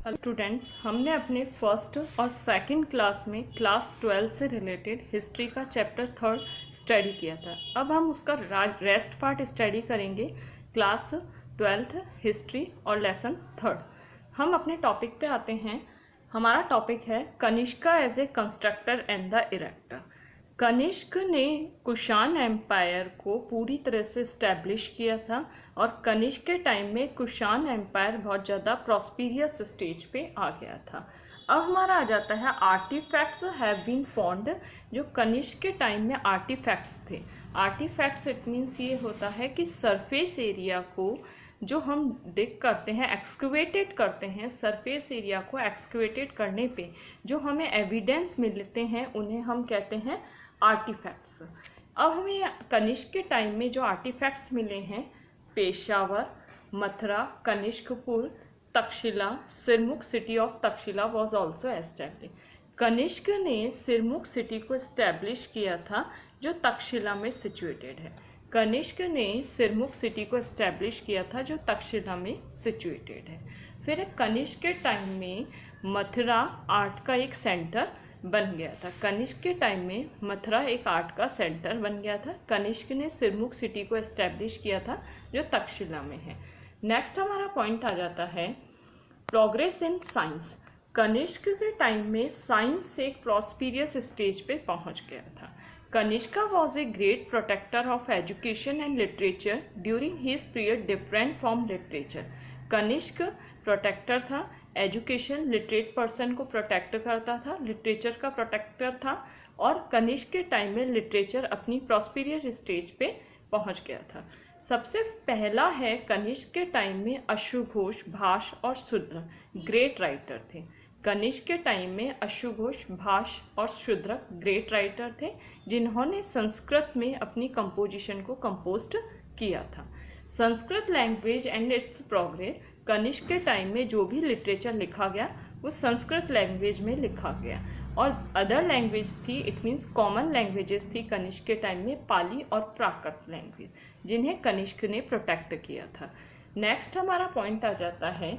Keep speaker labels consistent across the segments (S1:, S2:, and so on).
S1: Hello students, हमने अपने first और सेकंड क्लास में क्लास 12 से रिलेटेड हिस्ट्री का चैप्टर 3 स्टडी किया था। अब हम उसका रेस्ट पार्ट स्टडी करेंगे क्लास 12th हिस्ट्री और लेसन 3। हम अपने टॉपिक पे आते हैं। हमारा टॉपिक है Kanishka as a constructor and the erector. Kanishka ने कुषाण एम्पायर को पूरी तरह से इस्टेब्लिश किया था और कनिष्क के टाइम में कुषाण एम्पायर बहुत ज़्यादा प्रॉस्पिरियस स्टेज पे आ गया था। अब हमारा आ जाता है आर्टिफैक्ट्स हैव बीन फाउंड। जो कनिष्क के टाइम में आर्टिफैक्ट्स थे, आर्टिफैक्ट्स इट मीन्स ये होता है कि सरफेस एरिया को जो हम डिग करते हैं, एक्सकवेटेड करते हैं, सरफेस एरिया को एक्सकवेटेड करने पे जो हमें एविडेंस मिलते हैं उन्हें हम कहते हैं आर्टिफैक्ट्स। अब हमें कनिष्क के टाइम में जो आर्टिफैक्ट्स मिले हैं, Peshawar, Mathura, Kanishkapur, Taxila, Sirsukh city of Taxila was also establish. Kanishka ने सिरमुख सिटी को एस्टैब्लिश किया था जो तक्षशिला में सिचुएटेड है। कनिष्क ने सिरमुख सिटी को एस्टैब्लिश किया था जो तक्षशिला में सिचुएटेड है। फिर कनिष्क के टाइम में मथुरा आर्ट का एक सेंटर बन गया था। कनिष्क के टाइम में मथुरा एक आर्ट का सेंटर बन गया था। कनिष्क ने सिरमुख सिटी को एस्टैब्लिश किया था जो तक्षशिला में है। नेक्स्ट हमारा पॉइंट आ जाता है प्रोग्रेस इन साइंस। कनिष्क के टाइम में साइंस एक प्रॉस्पिरियस स्टेज पे पहुंच गया था। Kanishka was a great protector of education and literature during his period different from literature. Kanishka protector था, एजुकेशन लिटरेट पर्सन को प्रोटेक्ट करता था, लिटरेचर का प्रोटेक्टर था और कनिष्क के टाइम में लिटरेचर अपनी प्रॉस्पिरियस स्टेज पे पहुंच गया था। सबसे पहला है कनिष्क के टाइम में अश्वघोष, भाष और शूद्र ग्रेट राइटर थे। कनिष्क के टाइम में अश्वघोष, भाष और शूद्र ग्रेट राइटर थे जिन्होंने संस्कृत में अपनी कंपोजिशन को कंपोज्ड किया था। Sanskrit language and its progress. Kanishka के टाइम में जो भी लिटरेचर लिखा गया वो संस्कृत लैंग्वेज में लिखा गया और अदर लैंग्वेज थी, इट मीन्स कॉमन लैंग्वेजेस थी कनिष्क के टाइम में, पाली और प्राकृत लैंग्वेज, जिन्हें कनिष्क ने प्रोटेक्ट किया था। नेक्स्ट हमारा पॉइंट आ जाता है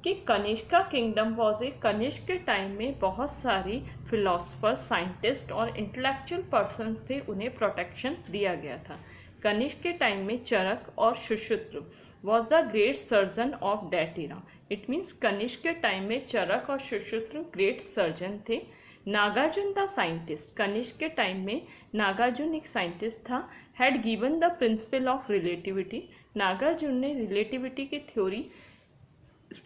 S1: कि Kanishka kingdom was a. Kanishka के टाइम में बहुत सारी फिलोसफर्स, साइंटिस्ट और इंटेलेक्चुअल पर्सन्स थे, उन्हें प्रोटेक्शन दिया गया था। कनिष्क के टाइम में चरक और Sushruta was the great surgeon of that era. It means Kanishka के टाइम में चरक और सुश्रुत ग्रेट सर्जन थे। Nagarjuna the scientist. कनिष्क के टाइम में नागार्जुन एक साइंटिस्ट था, had given the principle of relativity. Nagarjuna ने रिलेटिविटी की थ्योरी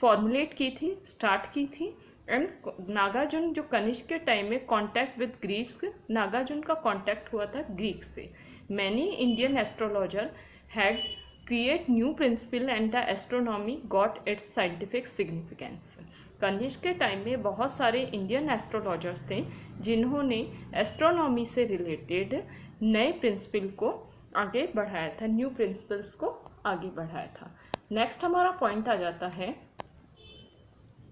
S1: फॉर्मुलेट की थी, स्टार्ट की थी। एंड नागार्जुन जो कनिष्क के टाइम में कॉन्टैक्ट विद ग्रीक्स, नागार्जुन का कॉन्टैक्ट हुआ था ग्रीक से। Many Indian astrologer had create new principle and the astronomy got its scientific significance. Kanishka के टाइम में बहुत सारे इंडियन एस्ट्रोलॉजर्स थे जिन्होंने एस्ट्रोनॉमी से रिलेटेड नए प्रिंसिपल को आगे बढ़ाया था, न्यू प्रिंसिपल्स को आगे बढ़ाया था। नेक्स्ट हमारा पॉइंट आ जाता है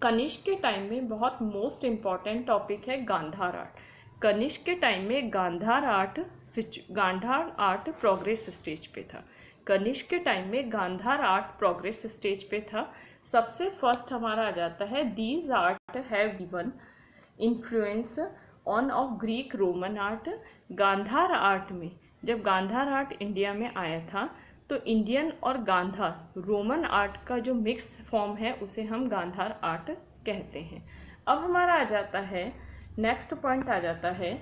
S1: कनिष्क के टाइम में बहुत मोस्ट इम्पॉर्टेंट टॉपिक है गांधार आर्ट। कनिष्क के टाइम में गांधार आर्ट प्रोग्रेस स्टेज पे था। कनिष्क के टाइम में गांधार आर्ट प्रोग्रेस स्टेज पे था। सबसे फर्स्ट हमारा आ जाता है these art have given influence on of Greek Roman art. Gandhara art में, जब गांधार आर्ट इंडिया में आया था तो इंडियन और गांधार रोमन आर्ट का जो मिक्स फॉर्म है उसे हम गांधार आर्ट कहते हैं। अब हमारा आ जाता है नेक्स्ट पॉइंट आ जाता है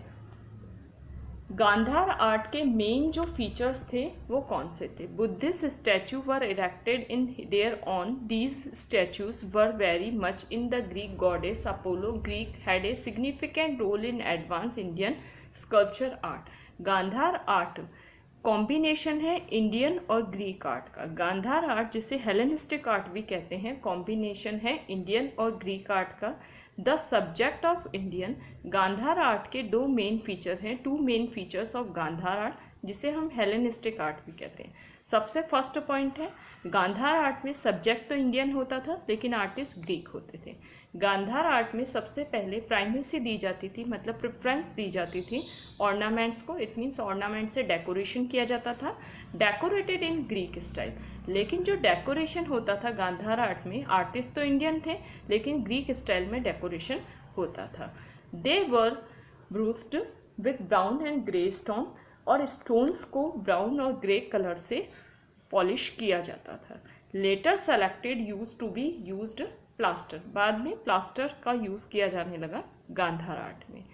S1: गांधार आर्ट के मेन जो फीचर्स थे वो कौन से थे। Buddhist statue were erected in there on. These statues were very much in the Greek goddess Apollo. Greek had a significant role in advance Indian sculpture art. Gandhara art combination है Indian और Greek art का। Gandhara art जिसे Hellenistic art भी कहते हैं, combination है Indian और Greek art का। The subject of Indian. Gandhara art के दो मेन फीचर हैं, two main features of Gandhara art जिसे हम हेलेनिस्टिक आर्ट भी कहते हैं। सबसे फर्स्ट पॉइंट है, गांधार आर्ट में सब्जेक्ट तो इंडियन होता था लेकिन आर्टिस्ट ग्रीक होते थे। गांधार आर्ट में सबसे पहले प्राइमेसी दी जाती थी, मतलब प्रेफरेंस दी जाती थी ऑर्नामेंट्स को। इट मीन्स ऑर्नामेंट से डेकोरेशन किया जाता था, डेकोरेटेड इन ग्रीक स्टाइल। लेकिन जो डेकोरेशन होता था गांधार आर्ट में, आर्टिस्ट तो इंडियन थे लेकिन ग्रीक स्टाइल में डेकोरेशन होता था। They were bruised with brown and grey stone, और स्टोन्स को ब्राउन और ग्रे कलर से पॉलिश किया जाता था। Later selected use to be used plaster, बाद में प्लास्टर का यूज किया जाने लगा गांधार आर्ट में।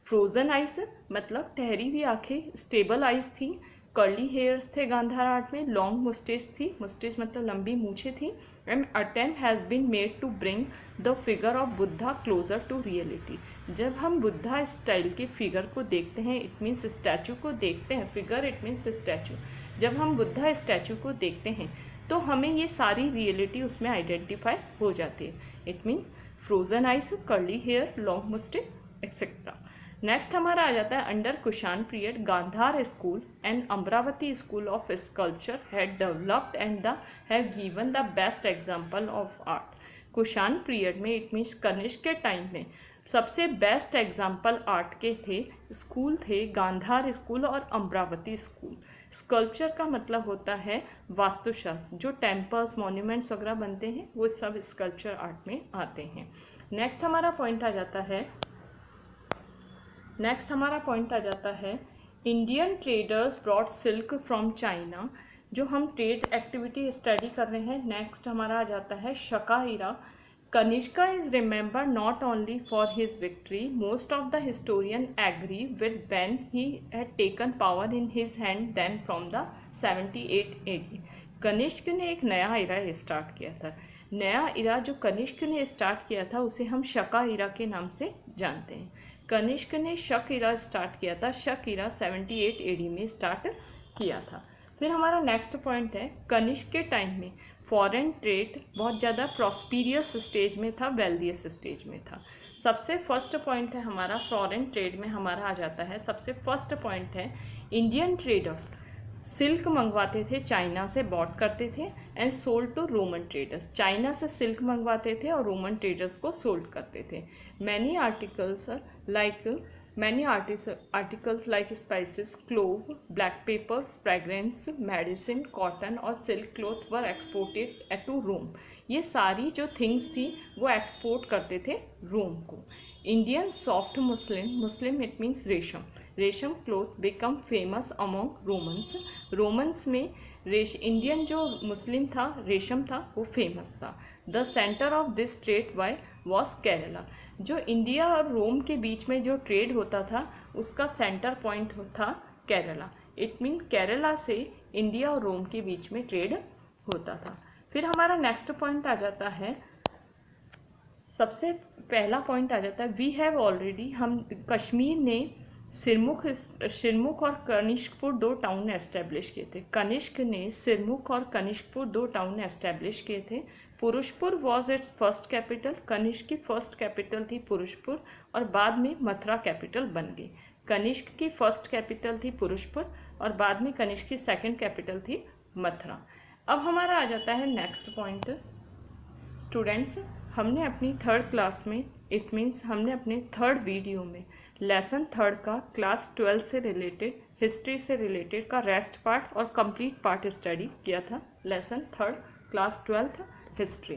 S1: फ्रोजन आइज मतलब ठहरी हुई आंखें, स्टेबल आइज थी। कर्ली हेयर्स थे गांधार आर्ट में, लॉन्ग मुस्टेच थी, मुस्टेच मतलब लंबी मूछें थी। And attempt has been made to bring the figure of Buddha closer to reality. जब हम बुद्धा स्टाइल के फिगर को देखते हैं, इट मीन्स स्टैचू को देखते हैं, फिगर इट मीन्स स्टैचू, जब हम बुद्धा स्टैचू को देखते हैं तो हमें ये सारी रियलिटी उसमें आइडेंटिफाई हो जाती है। It mean frozen eyes, curly hair, long moustache etcetera. Next हमारा आ जाता है under Kushan period, Gandhara school and Amaravati school of sculpture had developed and the have given the best example of art. Kushan period में, it means Kanishka के time में, सबसे best example art के थे, स्कूल थे गांधार स्कूल और अमरावती स्कूल। स्कल्पचर का मतलब होता है वास्तुशास्त्र, जो टेम्पल्स, मॉन्यूमेंट्स वगैरह बनते हैं वो सब स्कल्पचर आर्ट में आते हैं। नेक्स्ट हमारा पॉइंट आ जाता है Indian traders brought silk from China. जो हम ट्रेड एक्टिविटी स्टडी कर रहे हैं, नेक्स्ट हमारा आ जाता है शका इरा। Kanishka is remembered not only for his victory, most of the historians agree with when he had taken power in his hand then from the 78 AD। Kanishka ने एक नया इरा स्टार्ट किया था। नया इरा जो कनिष्क ने स्टार्ट किया था उसे हम शका इरा के नाम से जानते हैं। कनिष्क ने शक इरा स्टार्ट किया था, शक इरा 78 AD में स्टार्ट किया था। फिर हमारा नेक्स्ट पॉइंट है, कनिष्क के टाइम में फॉरेन ट्रेड बहुत ज़्यादा प्रॉस्पीरियस स्टेज में था, वेल्दियस स्टेज में था। सबसे फर्स्ट पॉइंट है हमारा फॉरेन ट्रेड में हमारा आ जाता है, सबसे फर्स्ट पॉइंट है इंडियन ट्रेडर्स सिल्क मंगवाते थे, चाइना से बॉट करते थे and sold to Roman traders. China से सिल्क मंगवाते थे और रोमन ट्रेडर्स को सोल्ड करते थे। Many articles like spices, clove, black pepper, fragrance, medicine, cotton और silk cloth were exported to Rome। ये सारी जो थिंग्स थी वो एक्सपोर्ट करते थे रोम को। Indian soft muslin it means रेशम cloth become famous among Romans. Romans में इंडियन जो मुस्लिम था, रेशम था, वो फेमस था। The centre of this trade was Kerala. जो इंडिया और रोम के बीच में जो ट्रेड होता था उसका सेंटर पॉइंट था केरला। इट मीन केरला से इंडिया और रोम के बीच में ट्रेड होता था। फिर हमारा नेक्स्ट पॉइंट आ जाता है, सबसे पहला पॉइंट आ जाता है वी हैव ऑलरेडी, हम कश्मीर ने सिरमुख और कनिष्कपुर 2 टाउन एस्टेब्लिश किए थे। कनिष्क ने सिरमुख और कनिष्कपुर 2 टाउन एस्टेब्लिश किए थे। Purushapura was its first capital. Kanishka की फर्स्ट कैपिटल थी पुरुषपुर और बाद में मथुरा कैपिटल बन गई। कनिष्क की फर्स्ट कैपिटल थी पुरुषपुर और बाद में कनिष्क की सेकंड कैपिटल थी मथुरा। अब हमारा आ जाता है नेक्स्ट पॉइंट। स्टूडेंट्स, हमने अपनी थर्ड क्लास में, इट मीन्स हमने अपने थर्ड वीडियो में लेसन थर्ड का क्लास 12 से रिलेटेड, हिस्ट्री से रिलेटेड का रेस्ट पार्ट और कंप्लीट पार्ट स्टडी किया था। Lesson third class 12 history.